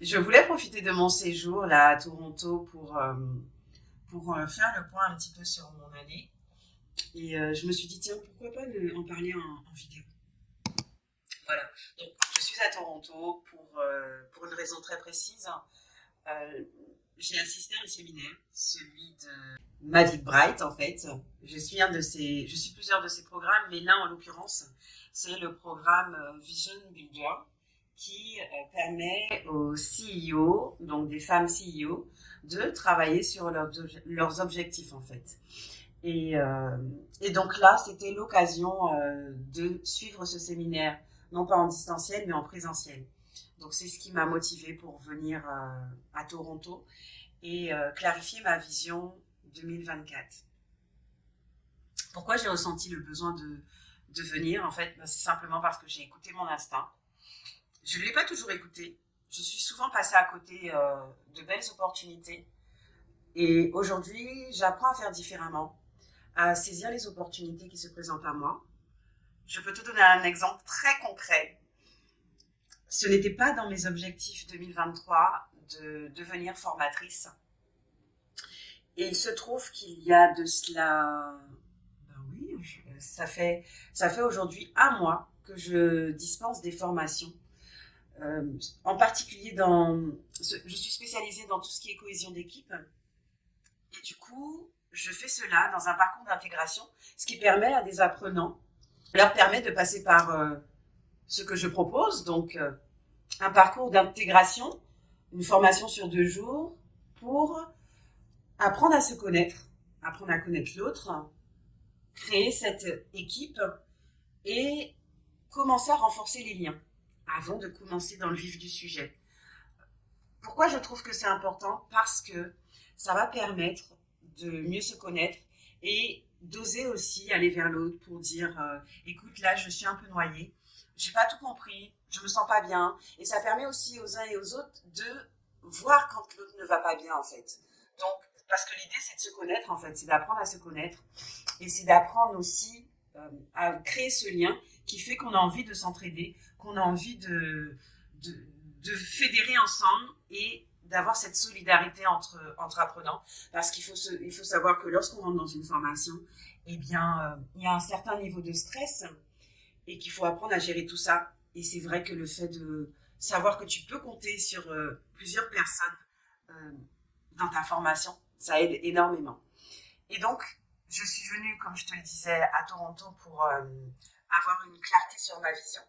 Je voulais profiter de mon séjour là à Toronto pour faire le point un petit peu sur mon année. Et je me suis dit, tiens, pourquoi pas en parler en vidéo. Voilà. Donc, je suis à Toronto pour une raison très précise. Euh, j'ai assisté à un séminaire, celui de Mavic Bright en fait. Je suis plusieurs de ces programmes, mais là en l'occurrence, c'est le programme Vision Builder qui permet aux CEO, donc des femmes CEO, de travailler sur leurs objectifs en fait. Et, euh, et donc là, c'était l'occasion de suivre ce séminaire, non pas en distanciel, mais en présentiel. Donc c'est ce qui m'a motivée pour venir à Toronto et clarifier ma vision 2024. Pourquoi j'ai ressenti le besoin de venir en fait, c'est simplement parce que j'ai écouté mon instinct. Je ne l'ai pas toujours écouté. Je suis souvent passée à côté de belles opportunités. Et aujourd'hui, j'apprends à faire différemment, à saisir les opportunités qui se présentent à moi. Je peux te donner un exemple très concret. Ce n'était pas dans mes objectifs 2023 de devenir formatrice. Et il se trouve qu'il y a de cela, ben oui, ça fait aujourd'hui un mois que je dispense des formations. En particulier je suis spécialisée dans tout ce qui est cohésion d'équipe. Et du coup, je fais cela dans un parcours d'intégration, ce qui permet à des apprenants, leur permet de passer par ce que je propose, donc un parcours d'intégration, une formation sur 2 jours pour apprendre à se connaître, apprendre à connaître l'autre, créer cette équipe et commencer à renforcer les liens avant de commencer dans le vif du sujet. Pourquoi je trouve que c'est important? Parce que ça va permettre de mieux se connaître et d'oser aussi aller vers l'autre pour dire écoute, là, je suis un peu noyée, j'ai pas tout compris, je me sens pas bien. Et ça permet aussi aux uns et aux autres de voir quand l'autre ne va pas bien, en fait. Donc, parce que l'idée, c'est de se connaître, en fait, c'est d'apprendre à se connaître et c'est d'apprendre aussi à créer ce lien qui fait qu'on a envie de s'entraider, qu'on a envie de, de fédérer ensemble et d'avoir cette solidarité entre apprenants. Parce il faut savoir que lorsqu'on rentre dans une formation, eh bien, il y a un certain niveau de stress et qu'il faut apprendre à gérer tout ça. Et c'est vrai que le fait de savoir que tu peux compter sur plusieurs personnes euh, dans ta formation, ça aide énormément. Et donc, je suis venue, comme je te le disais, à Toronto pour avoir une clarté sur ma vision.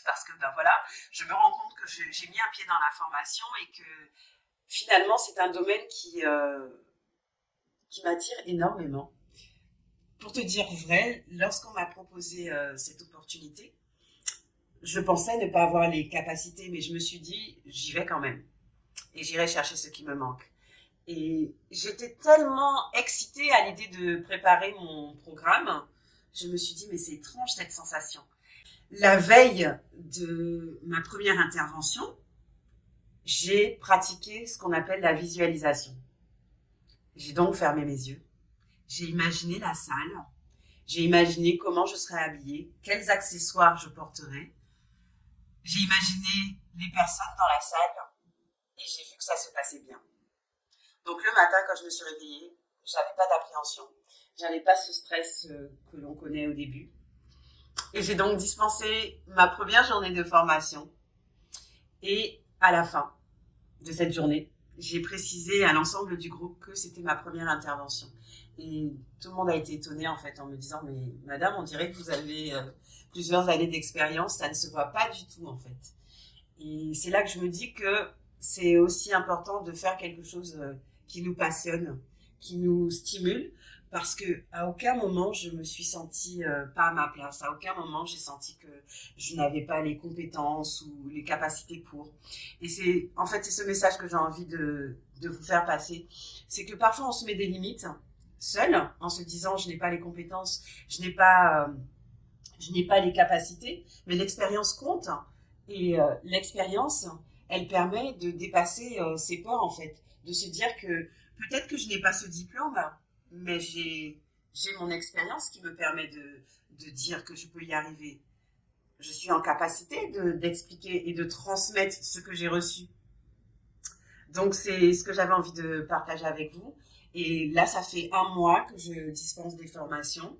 Parce que, ben voilà, je me rends compte que j'ai mis un pied dans la formation et que finalement, c'est un domaine qui m'attire énormément. Pour te dire vrai, lorsqu'on m'a proposé cette opportunité, je pensais ne pas avoir les capacités, mais je me suis dit, j'y vais quand même. Et j'irai chercher ce qui me manque. Et j'étais tellement excitée à l'idée de préparer mon programme, je me suis dit, mais c'est étrange cette sensation. La veille de ma première intervention, j'ai pratiqué ce qu'on appelle la visualisation. J'ai donc fermé mes yeux. J'ai imaginé la salle. J'ai imaginé comment je serais habillée, quels accessoires je porterais. J'ai imaginé les personnes dans la salle et j'ai vu que ça se passait bien. Donc le matin, quand je me suis réveillée, j'avais pas d'appréhension. J'avais pas ce stress que l'on connaît au début. Et j'ai donc dispensé ma première journée de formation. Et à la fin de cette journée, j'ai précisé à l'ensemble du groupe que c'était ma première intervention. Et tout le monde a été étonné en fait en me disant mais madame, on dirait que vous avez plusieurs années d'expérience, ça ne se voit pas du tout en fait. Et c'est là que je me dis que c'est aussi important de faire quelque chose qui nous passionne, qui nous stimule, parce que à aucun moment je me suis sentie pas à ma place. À aucun moment j'ai senti que je n'avais pas les compétences ou les capacités pour. Et c'est en fait c'est ce message que j'ai envie de vous faire passer, c'est que parfois on se met des limites seul en se disant je n'ai pas les compétences, je n'ai pas les capacités, mais l'expérience compte. Et l'expérience, elle permet de dépasser ses peurs, en fait. De se dire que peut-être que je n'ai pas ce diplôme, mais j'ai mon expérience qui me permet de dire que je peux y arriver. Je suis en capacité d'expliquer et de transmettre ce que j'ai reçu. Donc, c'est ce que j'avais envie de partager avec vous. Et là, ça fait un mois que je dispense des formations.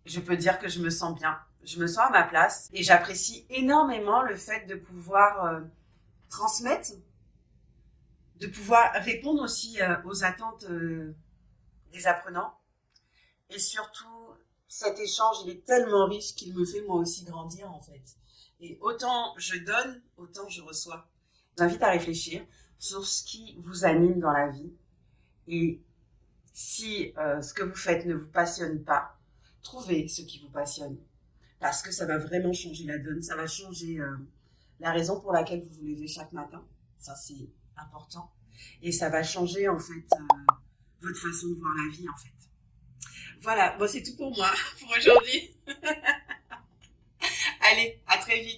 Je peux dire que je me sens bien. Je me sens à ma place et j'apprécie énormément le fait de pouvoir transmettre, de pouvoir répondre aussi aux attentes des apprenants. Et surtout, cet échange, il est tellement riche qu'il me fait moi aussi grandir en fait. Et autant je donne, autant je reçois. Je vous invite à réfléchir sur ce qui vous anime dans la vie. Et si ce que vous faites ne vous passionne pas, trouvez ce qui vous passionne. Parce que ça va vraiment changer la donne. Ça va changer la raison pour laquelle vous vous levez chaque matin. Ça, c'est important. Et ça va changer en fait votre façon de voir la vie en fait. Voilà, bon, c'est tout pour moi pour aujourd'hui. Allez, à très vite.